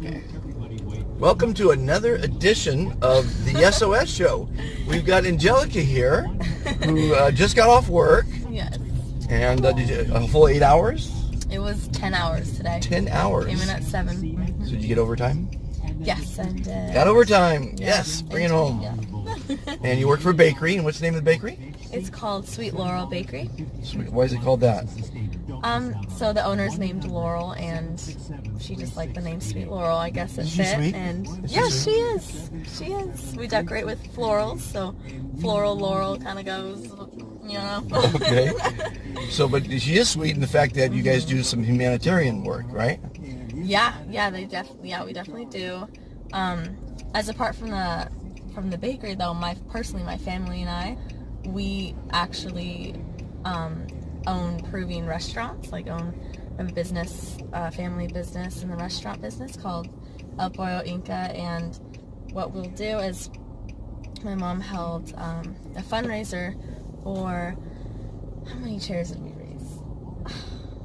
Okay. Welcome to another edition of the SOS Show. We've got Angelica here, who just got off work. Yes. And did you, a full 8 hours? It was 10 hours today. 10 hours? Came in at 7. Mm-hmm. So did you get overtime? Yes, I did. Got overtime. Yeah. Yes, bring it home. Yeah. And you work for a bakery. And what's the name of the bakery? It's called Sweet Laurel Bakery. Sweet. Why is it called that? So the owner's named Laurel, and she just liked the name Sweet Laurel. I guess it fit. Sweet? And yes, she is. She is. We decorate with florals, so floral Laurel kind of goes, you know. Okay. So, but she is sweet in the fact that you guys do some humanitarian work, right? Yeah, we definitely do. As apart from the bakery, though, my family and I, we actually own Peruvian restaurants. Like own a business, family business in the restaurant business called El Pollo Inca. And what we'll do is, my mom held a fundraiser for, how many chairs did we raise?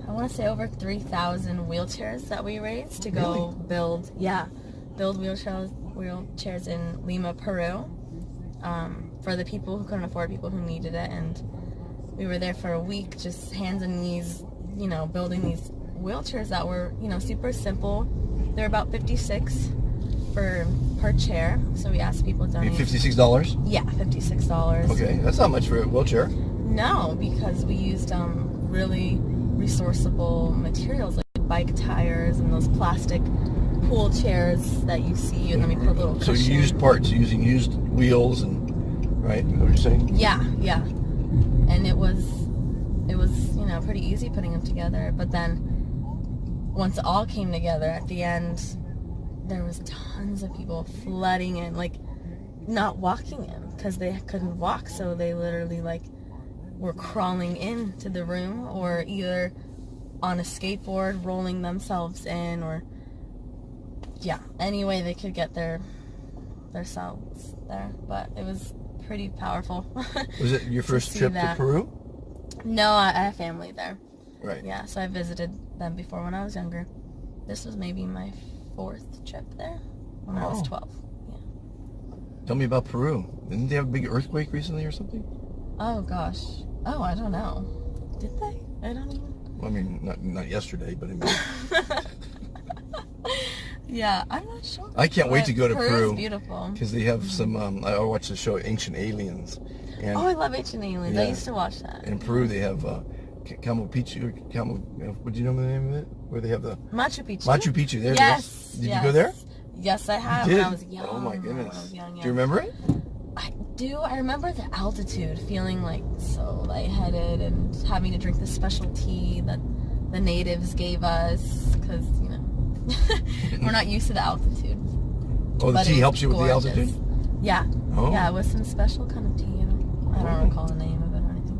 I want to say over 3,000 wheelchairs that we raised to go build wheelchairs in Lima, Peru, for the people who couldn't afford, people who needed it. And we were there for a week, just hands and knees, building these wheelchairs that were, super simple. They're about $56 per chair. So we asked people to donate. $56? Yeah, $56. Okay, that's not much for a wheelchair. No, because we used really resourceable materials like bike tires and those plastic pool chairs that you see, and then we put a little cushion. So you used parts, using used wheels, and right? Is that what you're saying? Yeah. And it was pretty easy putting them together. But then once it all came together at the end, there was tons of people flooding in, like not walking in because they couldn't walk, so they literally were crawling into the room, or either on a skateboard rolling themselves in, or any way they could get themselves there. But it was pretty powerful. Was it your first trip to Peru? No, I have family there. Right. Yeah, so I visited them before when I was younger. This was maybe my 4th trip there when I was 12. Yeah. Tell me about Peru. Didn't they have a big earthquake recently or something? Oh gosh. Oh, I don't know. Did they? I don't even. Well, I mean, not yesterday, but I mean. Yeah, I'm not sure. I can't wait to go to Peru. Peru's beautiful. Because they have some. I watched the show Ancient Aliens. And, I love Ancient Aliens. Yeah. I used to watch that. In Peru, they have Machu Picchu. What do you know the name of it? Where they have the Machu Picchu. Machu Picchu. There. Yes. Did you go there? Yes, I have. You did? When I was young. Oh my goodness. When I was young, yeah. Do you remember it? I do. I remember the altitude, feeling so lightheaded and having to drink the special tea that the natives gave us because we're not used to the altitude. Oh, the tea helps you with the altitude? Yeah. Oh. Yeah, it was some special kind of tea. I don't recall the name of it or anything.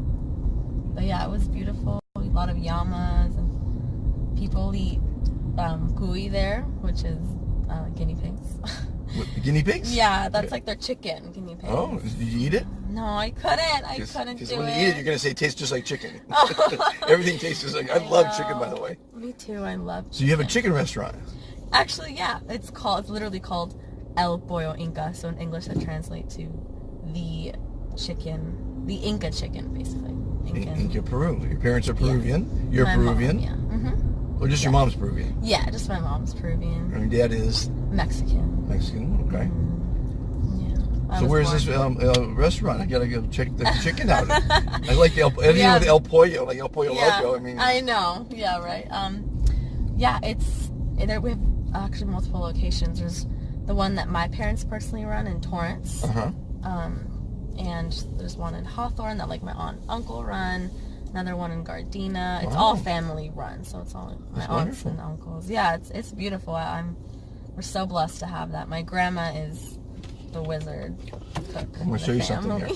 But yeah, it was beautiful. A lot of llamas, and people eat cuy there, which is guinea pigs. What, guinea pigs? Yeah, that's like their chicken, guinea pigs. Oh, did you eat it? No, I couldn't. I couldn't do it. Because when you eat it, you're going to say it tastes just like chicken. Everything tastes just like... I love chicken, by the way. Me too, I love chicken. So you have a chicken restaurant? Actually, yeah. It's literally called El Pollo Inca. So in English, that translates to the Inca chicken, basically. Inca, Peru. Your parents are Peruvian. Yeah. You're Peruvian? Mom, yeah. Mm-hmm. Or just your mom's Peruvian? Yeah, just my mom's Peruvian. And your dad is? Mexican. Okay. Yeah. So where's this restaurant? I gotta go check the chicken out. I like anything with El Pollo, like El Pollo Loco. I mean, I know. Yeah, right. Yeah, we have actually multiple locations. There's the one that my parents personally run in Torrance. And there's one in Hawthorne that my aunt and uncle run. Another one in Gardena. It's all family run, so it's all my aunts and uncles. Yeah, it's beautiful. We're so blessed to have that. My grandma is the wizard cook. I'm going to show you something here.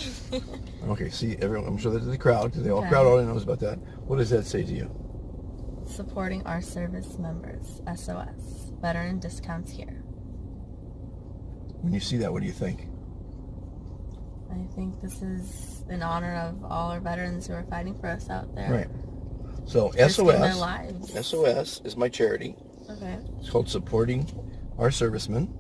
Okay, see, everyone, I'm sure there's the crowd, because the crowd already knows about that. What does that say to you? Supporting our service members, SOS. Veteran discounts here. When you see that, what do you think? I think this is in honor of all our veterans who are fighting for us out there. Right. So SOS is my charity. Okay. It's called Supporting our servicemen.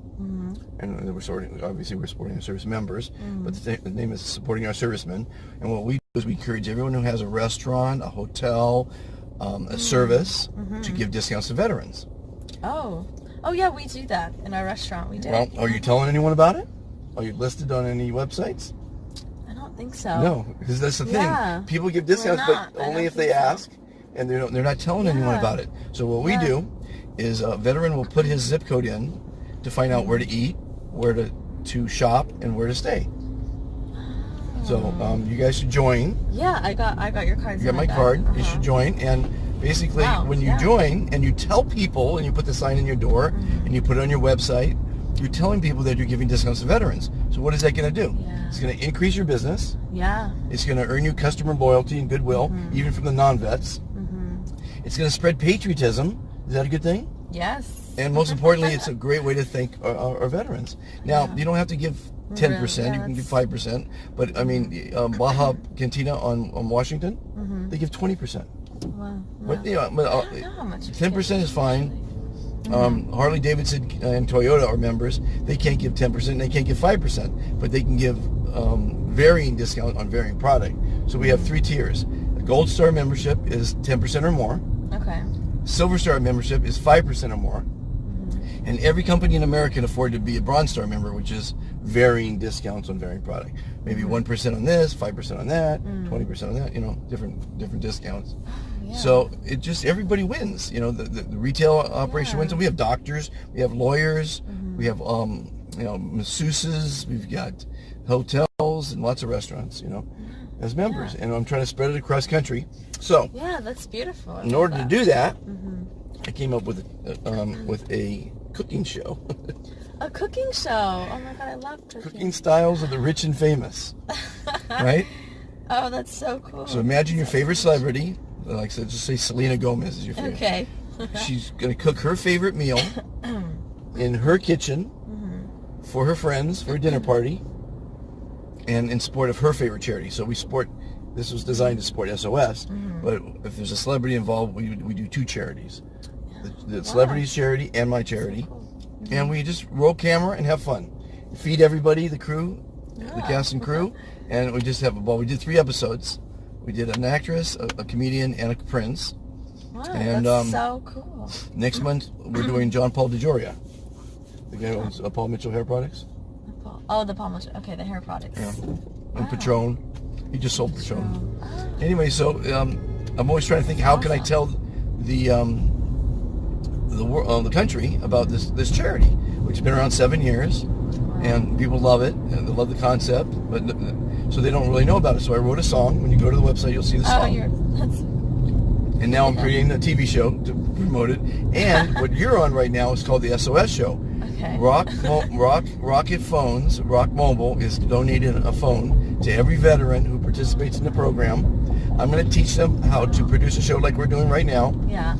And we're supporting our service members, but the name is supporting our servicemen. And what we do is we encourage everyone who has a restaurant, a hotel, a service to give discounts to veterans. Oh yeah, we do that in our restaurant. We do. Well, are you telling anyone about it? Are you listed on any websites? I don't think so. No, because that's the thing. People give discounts, but only if they ask, and they're not telling anyone about it. So what we do is a veteran will put his zip code in to find out where to eat, where to shop, and where to stay. So you guys should join. Yeah, I got your card. You got my card. You should join, and basically when you join and you tell people and you put the sign in your door and you put it on your website, you're telling people that you're giving discounts to veterans. So what is that going to do? It's going to increase your business. Yeah. It's going to earn you customer loyalty and goodwill, even from the non-vets. It's going to spread patriotism. Is that a good thing? Yes. And most importantly, it's a great way to thank our veterans. Now, you don't have to give 10%, you can give 5%, but I mean, Baja Cantina on Washington, they give 20%. Wow. But, I don't know how much 10% is fine. Harley Davidson and Toyota are members. They can't give 10%, and they can't give 5%, but they can give varying discount on varying product. So we have 3 tiers. A Gold Star membership is 10% or more. Okay. Silver Star membership is 5% or more. And every company in America can afford to be a Bronze Star member, which is varying discounts on varying product. Maybe 1% on this, 5% on that, 20% on that, different discounts. So it just, everybody wins. The retail operation wins. And we have doctors, we have lawyers, we have, masseuses, we've got hotels and lots of restaurants, as members. And I'm trying to spread it across country. So yeah, that's beautiful. In order to do that, I came up with a cooking show. A cooking show. Oh my god, I love cooking. Cooking styles of the rich and famous. Right? Oh, that's so cool. So imagine your favorite celebrity. Like I said, just say Selena Gomez is your favorite. Okay. She's going to cook her favorite meal in her kitchen for her friends for a dinner party and in support of her favorite charity. So this was designed to support SOS, but if there's a celebrity involved, we do 2 charities. The celebrity's charity and my charity. And we just roll camera and have fun. Feed everybody, the crew, the cast and crew, and we just have a ball. We did 3 episodes. We did an actress, a comedian, and a prince. Wow, and, that's so cool. Next month, we're doing John Paul DeJoria, the guy who owns Paul Mitchell Hair Products. Oh, the Paul Mitchell. Okay, the hair products. Yeah. And Patron. He just sold Patron. Anyway, so I'm always trying to think, how can I tell the country about this charity, which has been around 7 years, and people love it, and they love the concept, but so they don't really know about it. So I wrote a song. When you go to the website, you'll see the song. And now I'm creating a TV show to promote it. And what you're on right now is called the SOS Show. Okay. Rocket Phones, Rock Mobile is donating a phone to every veteran who participates in the program. I'm going to teach them how to produce a show like we're doing right now. Yeah.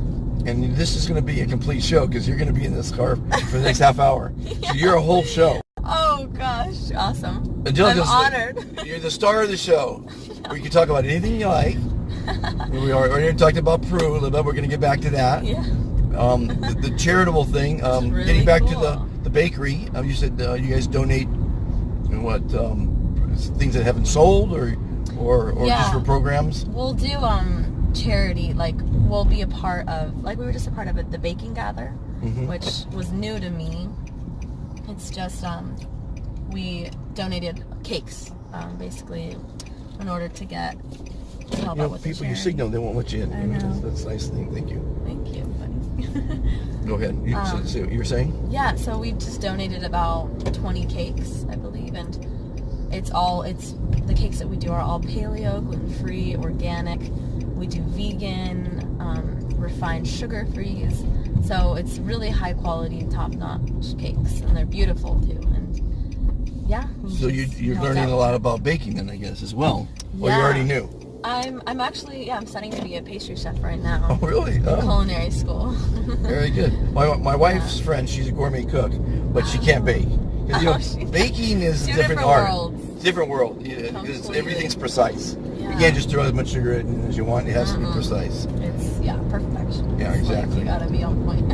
And this is going to be a complete show because you're going to be in this car for the next half hour. So you're a whole show. Oh gosh, awesome. Angelica's I'm honored. You're the star of the show. We can talk about anything you like. We already talked about Peru a little bit. We're going to get back to that. Yeah. The charitable thing. Really getting back cool. to the bakery. You said you guys donate what things that haven't sold or just for programs. We'll do charity. Like we'll be a part of. Like we were just a part of it, the Baking Gather, which was new to me. It's just we donated cakes basically in order to help out with the people charity. you signal, they won't let you in. I know. That's a nice thing. Thank you. Thank you, buddy. Go ahead. So you were saying? Yeah, so we just donated about 20 cakes, I believe, and it's the cakes that we do are all paleo, gluten-free, organic. We do vegan, refined sugar-frees. So it's really high quality, top-notch cakes, and they're beautiful too. And yeah. So you're learning a lot about baking then, I guess, as well. Or you already knew? I'm actually, I'm studying to be a pastry chef right now. Oh, really? In culinary school. Very good. My wife's friend, she's a gourmet cook, but she can't bake. Baking is a different art. Worlds. Different world. Everything's precise. Yeah. You can't just throw as much sugar in as you want. It has to be precise. It's, perfection. Yeah, exactly. You gotta be on point.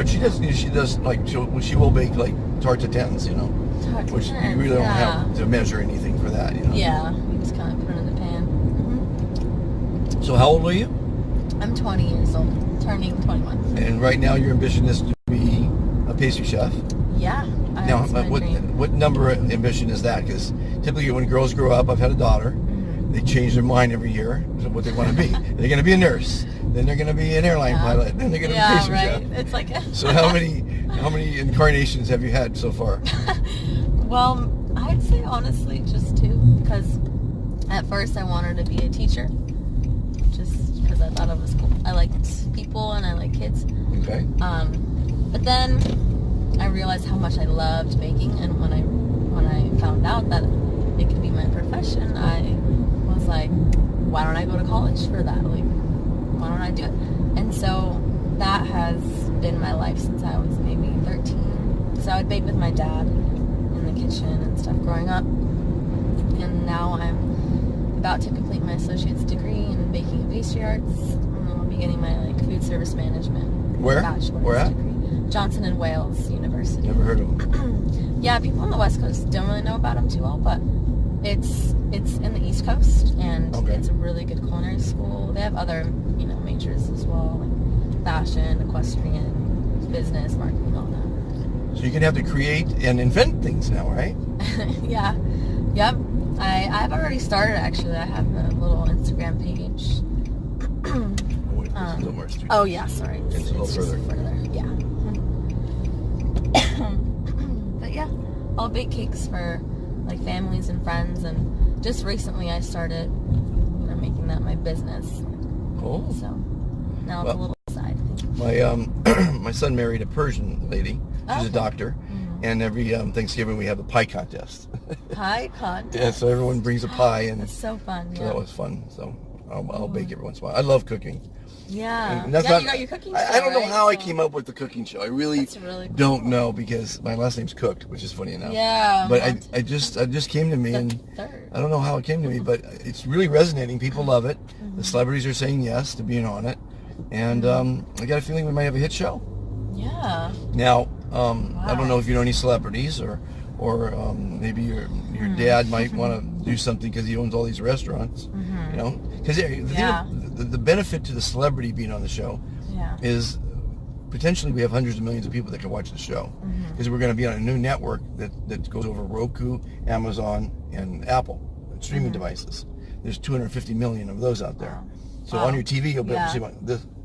but she does like she will bake like tartatins, which you really don't have to measure anything for that, Yeah, you just kind of put it in the pan. Mm-hmm. So how old are you? I'm 20 years old, turning 21. And right now your ambition is to be a pastry chef. Yeah. Now, what number ambition is that? Because typically when girls grow up, I've had a daughter, they change their mind every year to what they want to be. They're going to be a nurse, then they're going to be an airline pilot, then they're going to be a pastry chef. It's like So how many incarnations have you had so far? Well, I'd say honestly just 2, because at first I wanted to be a teacher, just because I thought it was cool. I liked people and I like kids. Okay. But then I realized how much I loved baking, and when I found out that it could be my profession, I was like, why don't I go to college for that? Like, why don't I do it? And so that has been my life since I was maybe 13. So I would bake with my dad in the kitchen and stuff growing up. And now I'm about to complete my associate's degree in baking and pastry arts. And I'll be getting my food service management bachelor's degree. Johnson and Wales University. Never heard of them. Yeah, people on the West Coast don't really know about them too well, but it's in the East Coast, and it's a really good culinary school. They have other majors as well, like fashion, equestrian, business, marketing, all that. So you're gonna have to create and invent things now, right? Yeah. Yep. I've already started actually. I have a little Instagram page. Oh yeah, sorry. It's a little further. Yeah. But yeah, I'll bake cakes for like families and friends, and just recently I started, making that my business. Cool. So now it's a little side My thing. my son married a Persian lady. She's a doctor, and every Thanksgiving we have a pie contest. Pie contest. Yeah, so everyone brings a pie, and it's so fun. Yeah. So that was fun. So I'll bake every once in a while. I love cooking. Yeah. And that's you got your cooking show, I don't know right? how I came up with the cooking show. I really cool. don't know, because my last name's Cooked, which is funny enough. Yeah. But I just came to me, and I don't know how it came to me, but it's really resonating. People love it. The celebrities are saying yes to being on it, and I got a feeling we might have a hit show. Yeah. Now, I don't know if you know any celebrities, or maybe your dad might want to do something because he owns all these restaurants. Because the benefit to the celebrity being on the show is potentially we have hundreds of millions of people that can watch the show, because we're going to be on a new network that goes over Roku, Amazon, and Apple streaming devices. There's 250 million of those out there. So on your TV you'll be able to see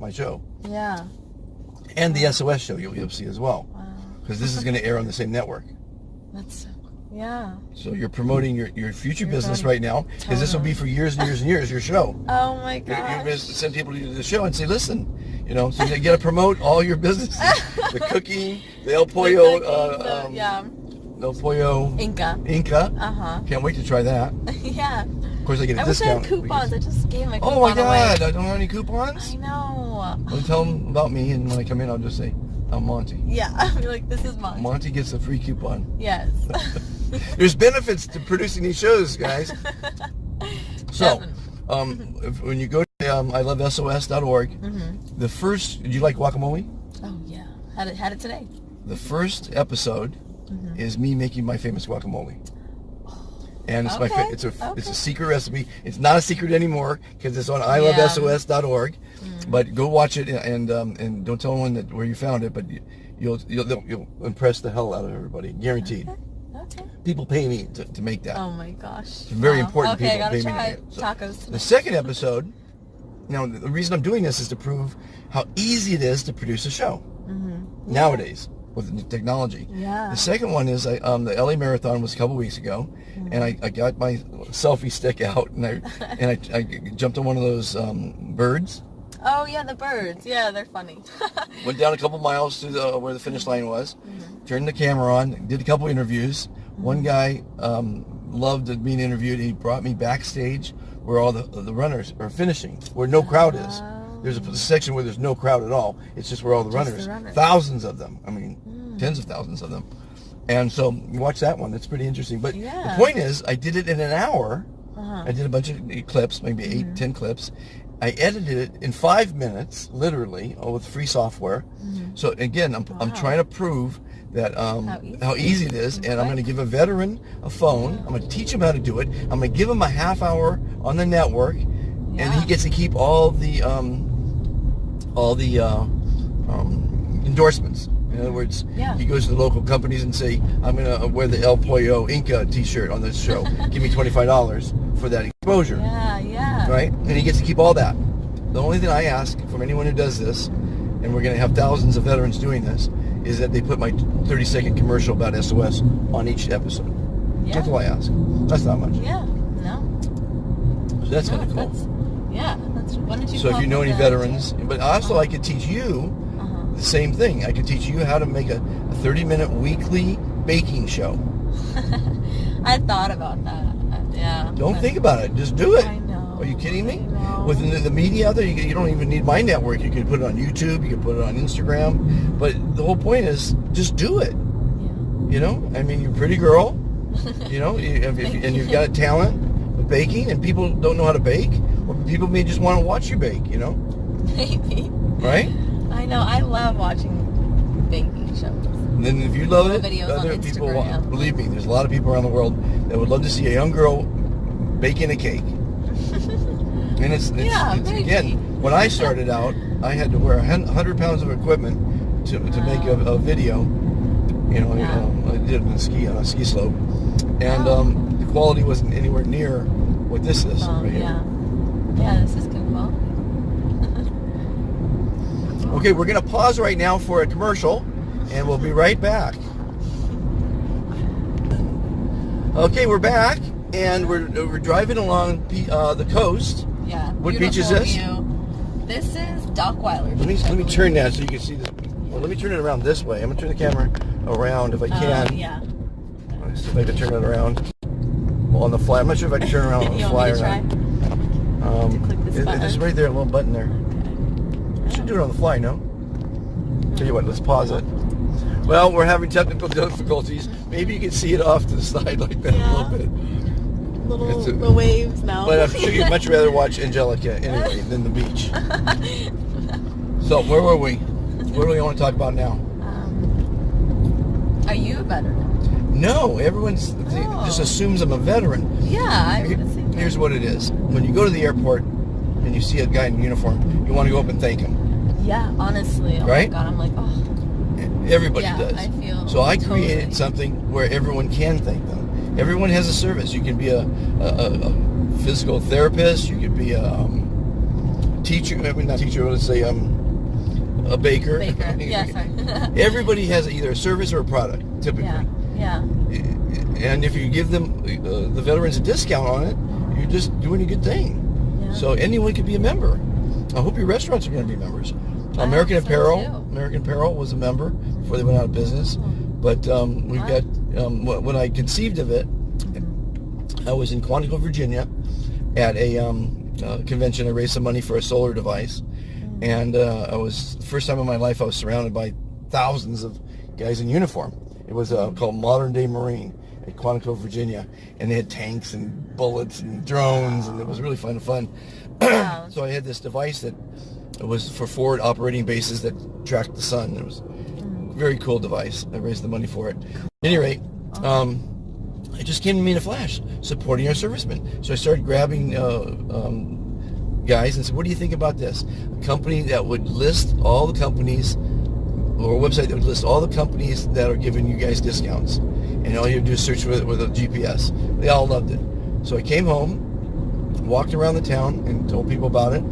my show. Yeah. And the SOS show you'll be able to see as well, because this is going to air on the same network. That's So you're promoting your future business right now, because this will be for years and years and years, your show. Oh my gosh. You're going to send people to the show and say, listen, so you got to promote all your businesses. The cooking, the El Pollo, El Pollo Inca. Can't wait to try that. Yeah. Of course I get a I discount. wish I had coupons. I just gave my coupon Oh my God, away. I don't have any coupons? I know. Well, tell them about me, and when I come in I'll just say, I'm Monty. Yeah, I'll be like, this is Monty. Monty gets a free coupon. Yes. There's benefits to producing these shows, guys. So, when you go to ilovesos.org, the first, did you like guacamole? Oh yeah, had it today. The first episode is me making my famous guacamole. And it's it's a secret recipe. It's not a secret anymore because it's on ilovesos.org. But go watch it, and don't tell anyone where you found it, but you'll impress the hell out of everybody, guaranteed. Okay. People pay me to make that. Oh my gosh. It's very important. Okay, people I gotta pay try me to make it. So, tacos. the second episode. Now the reason I'm doing this is to prove how easy it is to produce a show nowadays with the technology. Yeah. The second one is the LA Marathon was a couple weeks ago, and I got my selfie stick out, and I jumped on one of those birds. Oh yeah, the birds. Yeah, they're funny. Went down a couple miles to where the finish line was. Turned the camera on. Did a couple interviews. One guy loved being interviewed. He brought me backstage where all the runners are finishing, where no crowd is. There's a section where there's no crowd at all. It's just where all the runners, thousands of them. I mean, tens of thousands of them. And so you watch that one. That's pretty interesting. But the point is, I did it in an hour. I did a bunch of clips, maybe 8, 10 clips. I edited it in 5 minutes, literally, with free software. So again, I'm trying to prove that how easy it is, and I'm going to give a veteran a phone. I'm going to teach him how to do it. I'm going to give him a half hour on the network, and he gets to keep all the endorsements. In other words, he goes to the local companies and say, I'm going to wear the El Pollo Inca t-shirt on this show. Give me $25 for that exposure. Right? And he gets to keep all that. The only thing I ask from anyone who does this, and we're going to have thousands of veterans doing this, is that they put my 30-second commercial about SOS on each episode. That's all I ask. That's not much. So that's kind of cool. Why don't you so if you know any veterans, but also I could teach you the same thing. I could teach you how to make a 30-minute weekly baking show. I thought about that. Don't think about it. Just do it. I know. Are you kidding me? With the media out there, you don't even need my network. You can put it on YouTube. You can put it on Instagram. But the whole point is just do it. You know? I mean, you're a pretty girl. You know? And you've got a talent with baking, and people don't know how to bake. Or people may just want to watch you bake, you know? Maybe. Right? I know. I love watching baking shows. And then if you love it, videos other on people, Instagram. believe me, there's a lot of people around the world that would love to see a young girl baking a cake. And it's again, when I started out, I had to wear 100 pounds of equipment to make a video. You know, I did it on a ski slope. And the quality wasn't anywhere near what this is right here. Yeah, this is good quality. Okay, we're going to pause right now for a commercial, and we'll be right back. Okay, we're back, and we're driving along the coast. Yeah. What beach is this? This is Dockweiler. Let me turn that so you can see this. Well, let me turn it around this way. I'm going to turn the camera around if I can. Let's see if I can turn it around. Well, on the fly. I'm not sure if I can turn it around on the fly or not. Click this button. It's right there, a little button there. I should do it on the fly, no? Tell you what, let's pause it. Well, we're having technical difficulties. Maybe you can see it off to the side like that a little bit. The waves now. But I'm sure you'd much rather watch Angelica anyway than the beach. So, where were we? What do we want to talk about now? Are you a veteran? No, everyone just assumes I'm a veteran. Here's what it is. When you go to the airport and you see a guy in uniform, you want to go up and thank him. Yeah, honestly. Oh right? my God, I'm like, Everybody does. I feel so I created something where everyone can thank them. Everyone has a service. You can be a physical therapist. You could be a teacher. I mean, not teacher. Let's say a baker. Sorry. Everybody has either a service or a product, typically. And if you give them the veterans a discount on it, you're just doing a good thing. So anyone could be a member. I hope your restaurants are going to be members. American Apparel was a member before they went out of business. But we've got, when I conceived of it, I was in Quantico, Virginia at a convention. I raised some money for a solar device. And the first time in my life I was surrounded by thousands of guys in uniform. It was called Modern Day Marine at Quantico, Virginia. And they had tanks and bullets and drones, and it was really fun. So I had this device that was for forward operating bases that tracked the sun. It was a very cool device. I raised the money for it. At any rate, it just came to me in a flash, supporting our servicemen. So I started grabbing guys and said, what do you think about this? A company that would list all the companies, or a website that would list all the companies that are giving you guys discounts. And all you have to do is search with a GPS. They all loved it. So I came home, walked around the town and told people about it,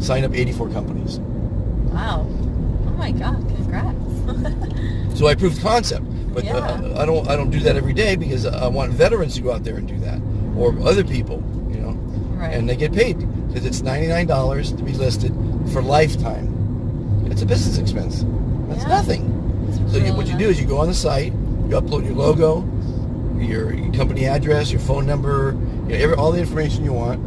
signed up 84 companies. Wow. Oh my God, congrats. So I proved concept. But I don't do that every day because I want veterans to go out there and do that. Or other people, you know. Right. And they get paid because it's $99 to be listed for lifetime. It's a business expense. That's nothing. So what you do is you go on the site, you upload your logo, your company address, your phone number, all the information you want,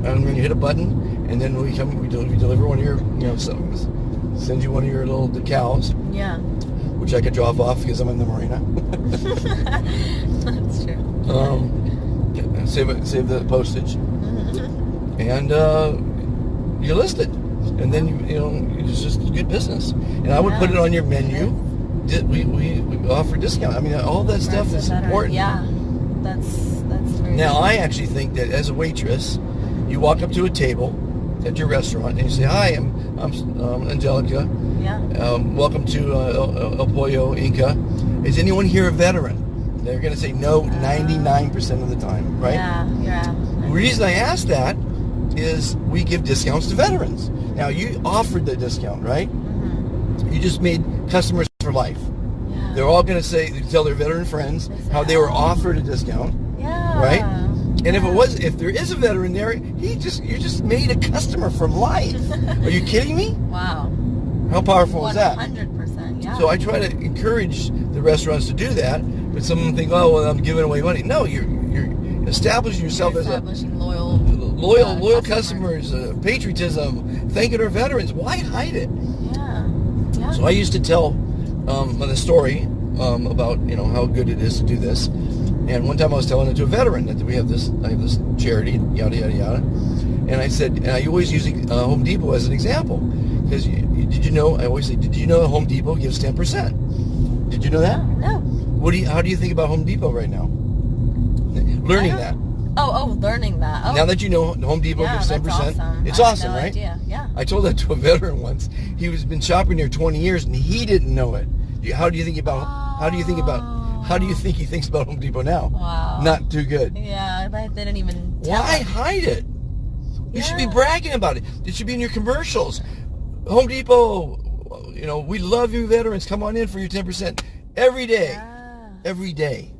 and then you hit a button, and then we deliver one of your, send you one of your little decals. Yeah. Which I could drop off because I'm in the marina. That's true. Save the postage. And you list it, and then it's just good business. And I would put it on your menu. We offer discount. I mean, all that stuff is important. Yeah, that's very Now, true. I actually think that as a waitress, you walk up to a table at your restaurant and you say, "Hi, I'm Angelica. Yeah. Welcome to El Pollo Inca. Is anyone here a veteran?" They're going to say no 99% of the time, right? Yeah, you're out. The reason I ask that is we give discounts to veterans. Now, you offered the discount, right? Mm-hmm. You just made customers for life. Yeah. They're all going to tell their veteran friends how they were offered a discount, Yeah. right? And if there is a veteran there, you just made a customer for life. Are you kidding me? Wow. How powerful is that? 100%. Yeah. So I try to encourage the restaurants to do that, but some of them think, "Oh, well, I'm giving away money." No, you're establishing yourself as establishing loyal customers, patriotism, thanking our veterans. Why hide it? Yeah. So I used to tell the story about how good it is to do this. And one time I was telling it to a veteran that I have this charity, yada yada yada. And I said, and I always use Home Depot as an example, because did you know? I always say, did you know Home Depot gives 10%? Did you know that? No. How do you think about Home Depot right now? Learning that. Learning that. Oh. Now that you know Home Depot gives 10%, that's awesome. it's I had awesome, no right? idea. Yeah. I told that to a veteran once. He was been shopping there 20 years and he didn't know it. How do you think he thinks about Home Depot now? Wow. Not too good. Yeah, they didn't even tell Why us. hide it? You should be bragging about it. It should be in your commercials. Home Depot, we love you veterans. Come on in for your 10% every day. Yeah. Every day.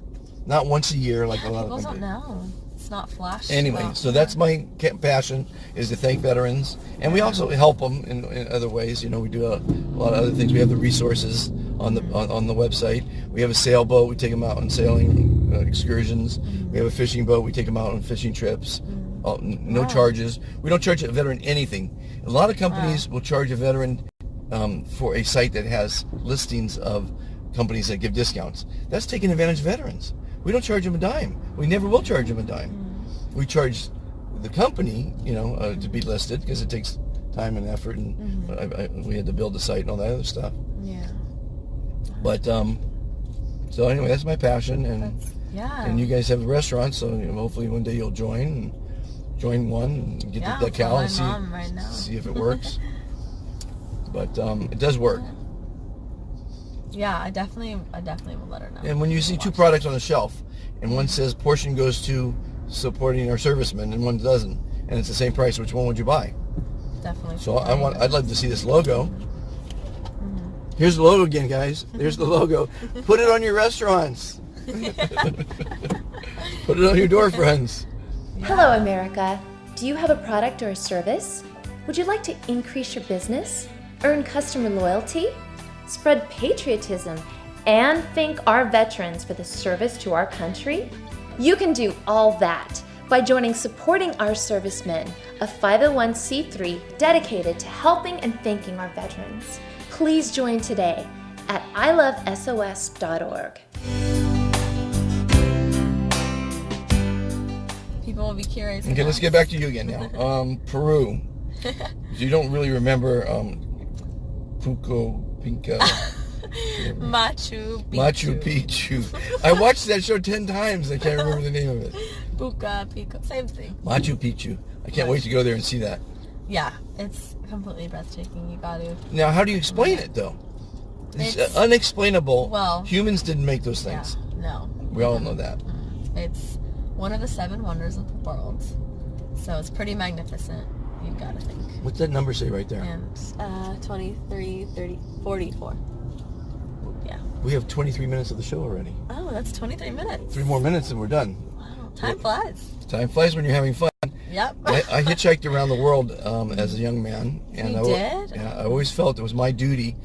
Not once a year like a lot of People companies. don't know. It's not flashed. Anyway, well. so that's my passion, is to thank veterans. And we also help them in other ways. We do a lot of other things. We have the resources on the website. We have a sailboat. We take them out on sailing excursions. We have a fishing boat. We take them out on fishing trips. No charges. We don't charge a veteran anything. A lot of companies will charge a veteran for a site that has listings of companies that give discounts. That's taking advantage of veterans. We don't charge them a dime. We never will charge them a dime. We charge the company, to be listed, because it takes time and effort, and we had to build the site and all that other stuff. Yeah. But so anyway, that's my passion, and you guys have a restaurant, so hopefully one day you'll join one and get the decal and see if it works. But it does work. Yeah, I definitely will let her know. And when you see two products on the shelf, and one says portion goes to supporting our servicemen, and one doesn't, and it's the same price, which one would you buy? Definitely. So I'd love to see this logo. Here's the logo again, guys. There's the logo. Put it on your restaurants. Put it on your door, friends. Hello, America. Do you have a product or a service? Would you like to increase your business, earn customer loyalty, spread patriotism, and thank our veterans for the service to our country? You can do all that by joining Supporting Our Servicemen, a 501c3 dedicated to helping and thanking our veterans. Please join today at ilovesos.org. People will be curious. Okay, let's get back to you again now. Peru. You don't really remember Puco Pinca. Machu Picchu. I watched that show 10 times. I can't remember the name of it. Puka Pico. Same thing. Machu Picchu. I can't wait to go there and see that. Yeah, it's completely breathtaking. You got to. Now, how do you explain it, though? It's unexplainable. Well, humans didn't make those things. Yeah, no. We all know that. It's one of the 7 wonders of the world. So it's pretty magnificent. You've got to think. What's that number say right there? And 23, 30, 44. Yeah. We have 23 minutes of the show already. Oh, that's 23 minutes. 3 more minutes and we're done. Wow, time flies. Time flies when you're having fun. Yep. I hitchhiked around the world as a young man. And You did? Yeah, I always felt it was my duty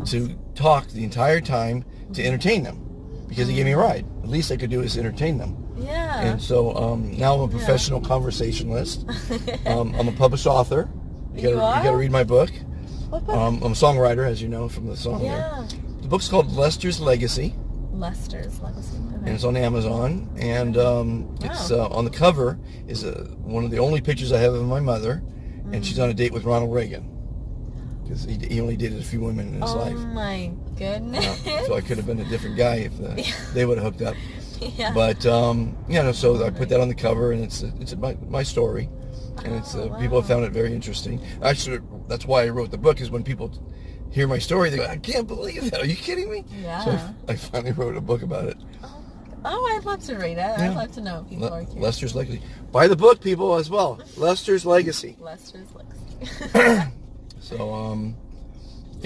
to talk the entire time to entertain them, because they gave me a ride. The least I could do is entertain them. Yeah. And so now I'm a professional conversationalist. I'm a published author. You gotta read my book. What book? I'm a songwriter, as you know from the song there. Yeah. The book's called Lester's Legacy. Lester's Legacy. Okay. And it's on Amazon. And it's on the cover is one of the only pictures I have of my mother. and she's on a date with Ronald Reagan. Because he only dated a few women in his life. Oh my goodness. So I could have been a different guy if they would have hooked up. Yeah. But so I put that on the cover, and it's my story, and it's people have found it very interesting. Actually, that's why I wrote the book. Is when people hear my story, they go, "I can't believe that. Are you kidding me?" Yeah. So I finally wrote a book about it. Oh, I'd love to read it. Yeah. I'd love to know if people are curious. Lester's Legacy. Buy the book, people, as well. Lester's Legacy. Lester's Legacy. So,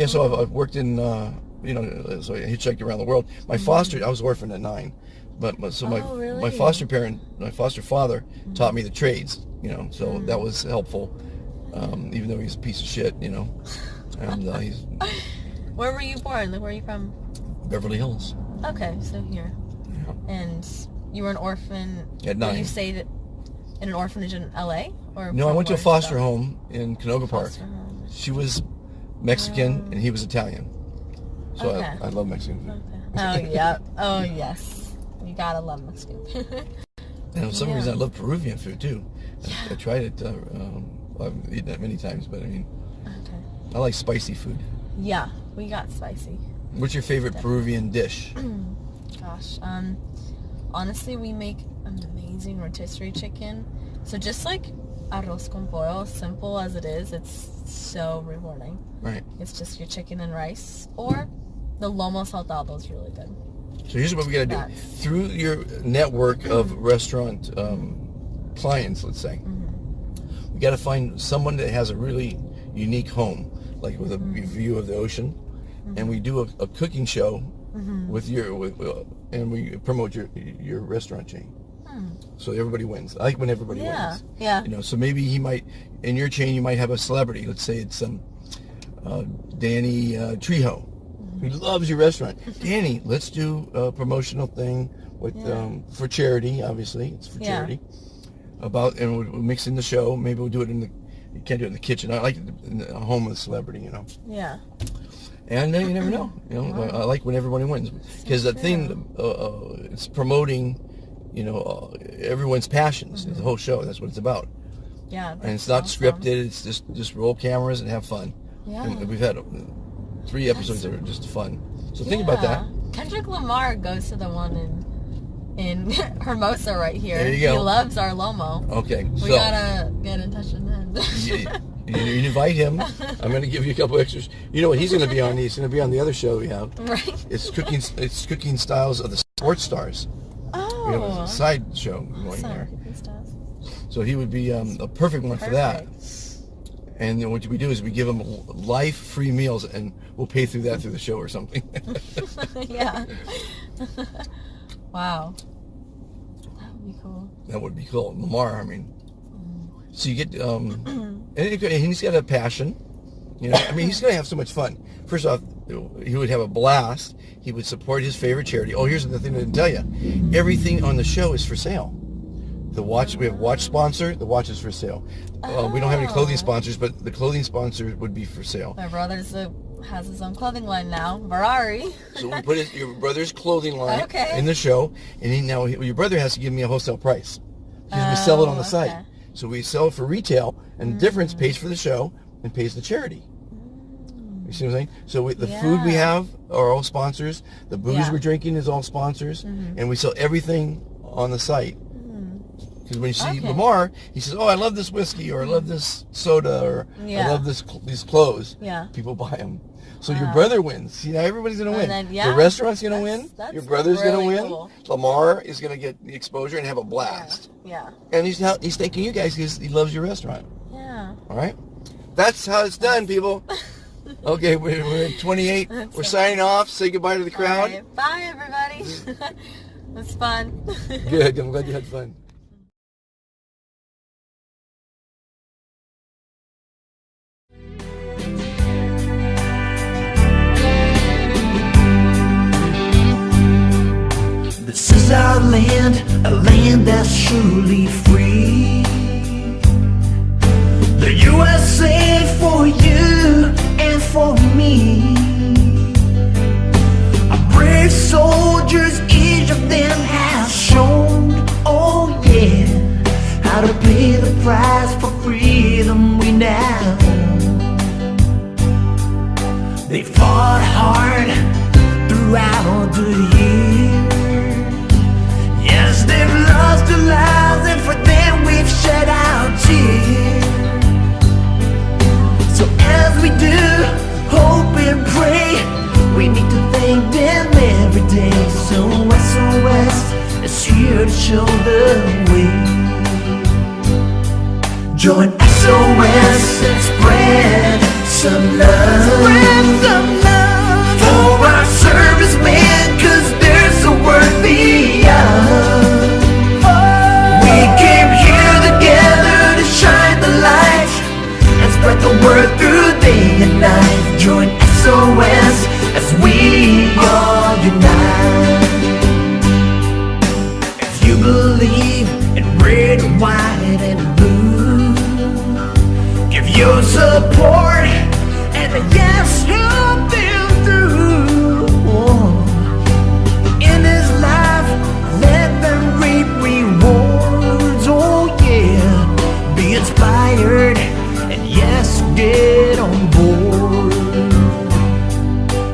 so I've worked in, so I hitchhiked around the world. My I was orphaned at 9, but really? my foster father taught me the trades, so that was helpful, even though he's a piece of shit, and he's... Where were you born? Where are you from? Beverly Hills. Okay, so here. Yeah. And you were an orphan... At 9. You stayed in an orphanage in L.A.? Or no, I went to a foster home in Canoga Park. She was Mexican and he was Italian. So okay. I love Mexican food. Okay. Oh, yeah. Oh, yes. You gotta love Mexican food. And for some reason I love Peruvian food too. I tried it. I've eaten it many times, but I like spicy food. Yeah, we got spicy. What's your favorite Peruvian dish? Gosh, honestly, we make amazing rotisserie chicken. So just like arroz con pollo, simple as it is, it's so rewarding. Right. It's just your chicken and rice. Or the lomo saltado is really good. So here's what we got to do. Through your network of restaurant clients, let's say, we got to find someone that has a really unique home, like with a view of the ocean, and we do a cooking show with and we promote your restaurant chain. So everybody wins. I like when everybody wins. Yeah. So maybe he might, in your chain, you might have a celebrity. Let's say it's Danny Trejo. He loves your restaurant. Danny, let's do a promotional thing with for charity. Obviously, it's for charity. And we'll mix in the show. Maybe we'll do it you can't do it in the kitchen. I like it in the home of the celebrity. Yeah. And you never know. I like when everybody wins because that thing it's promoting. Everyone's passions. The whole show. That's what it's about. Yeah. And it's not scripted. It's just roll cameras and have fun. Yeah. And we've had 3 episodes that are just fun. So think about that. Kendrick Lamar goes to the one in Hermosa right here. There you go. He loves our Lomo. Okay. We gotta get in touch with him. You invite him. I'm going to give you a couple extras. You know what he's going to be on? He's going to be on the other show we have. Right. It's cooking styles of the sports stars. Oh. We have a side show going there. So he would be a perfect one for that. And then what we do is we give him life free meals, and we'll pay through the show or something. Yeah. Wow. That would be cool. That would be cool. Lamar, I mean. So you get, and he's got a passion. He's going to have so much fun. First off, he would have a blast. He would support his favorite charity. Oh, here's the thing I didn't tell you. Everything on the show is for sale. We have watch sponsor. The watch is for sale. We don't have any clothing sponsors, but the clothing sponsor would be for sale. My brother has his own clothing line now, Ferrari. So we put your brother's clothing line in the show, and your brother has to give me a wholesale price. He's going to sell it on the site. So we sell it for retail, and the difference pays for the show and pays the charity. You see what I'm saying? So the food we have are all sponsors. The booze we're drinking is all sponsors, and we sell everything on the site. Because when you see Lamar, he says, "Oh, I love this whiskey," or "I love this soda," or "I love these clothes." Yeah. People buy them. So your brother wins. See, now everybody's going to win. Then, the restaurant's going to win. Your brother's really going to win. Cool. Lamar is going to get the exposure and have a blast. Yeah. And he's thanking you guys because he loves your restaurant. Yeah. All right? That's how it's done, people. Okay, we're at 28. We're signing off. Say goodbye to the crowd. Right. Bye, everybody. It was fun. Good. I'm glad you had fun. This is our land, a land that's truly free. The USA for you and for me. Our brave soldiers, each of them has shown, oh yeah, how to pay the price for freedom we now They fought hard throughout the year. Yes, they've lost their lives, and for them we've shed our tears. So as we do hope and pray, we need to thank them every day. So SOS is here to show the way. Join SOS and spread some love. Spread some love for our servicemen, 'cause there's a worth beyond. We came here together to shine the light and spread the word through day and night. Join SOS as we all unite. If you believe in red, white, and blue, give your support and a yes, help them through. In this life, let them reap rewards. Oh yeah, be inspired and yes, get on board.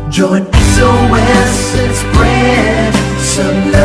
Join SOS and spread some love.